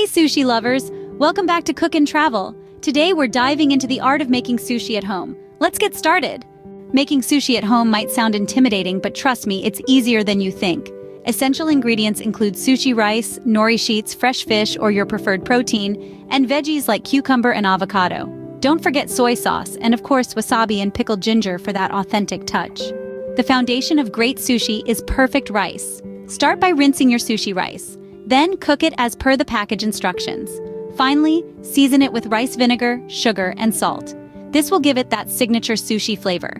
Hey sushi lovers! Welcome back to Cook and Travel. Today we're diving into the art of making sushi at home. Let's get started. Making sushi at home might sound intimidating, but trust me, it's easier than you think. Essential ingredients include sushi rice, nori sheets, fresh fish or your preferred protein, and veggies like cucumber and avocado. Don't forget soy sauce, and of course wasabi and pickled ginger for that authentic touch. The foundation of great sushi is perfect rice. Start by rinsing your sushi rice. Then cook it as per the package instructions. Finally, season it with rice vinegar, sugar, and salt. This will give it that signature sushi flavor.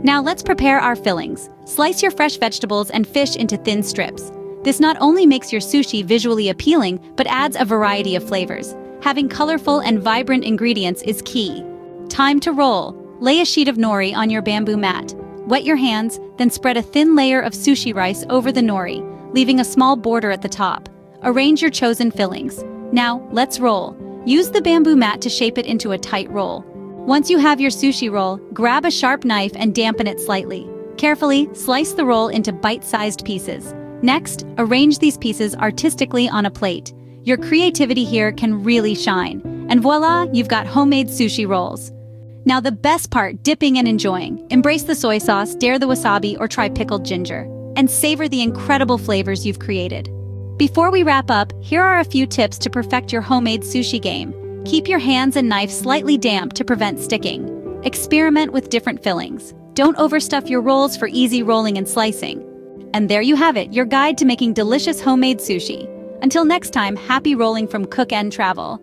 Now let's prepare our fillings. Slice your fresh vegetables and fish into thin strips. This not only makes your sushi visually appealing, but adds a variety of flavors. Having colorful and vibrant ingredients is key. Time to roll. Lay a sheet of nori on your bamboo mat. Wet your hands, then spread a thin layer of sushi rice over the nori, leaving a small border at the top. Arrange your chosen fillings. Now, let's roll. Use the bamboo mat to shape it into a tight roll. Once you have your sushi roll, grab a sharp knife and dampen it slightly. Carefully, slice the roll into bite-sized pieces. Next, arrange these pieces artistically on a plate. Your creativity here can really shine. And voila, you've got homemade sushi rolls. Now the best part, dipping and enjoying. Embrace the soy sauce, dare the wasabi, or try pickled ginger. And savor the incredible flavors you've created. Before we wrap up, here are a few tips to perfect your homemade sushi game. Keep your hands and knife slightly damp to prevent sticking. Experiment with different fillings. Don't overstuff your rolls for easy rolling and slicing. And there you have it, your guide to making delicious homemade sushi. Until next time, happy rolling from Cook and Travel.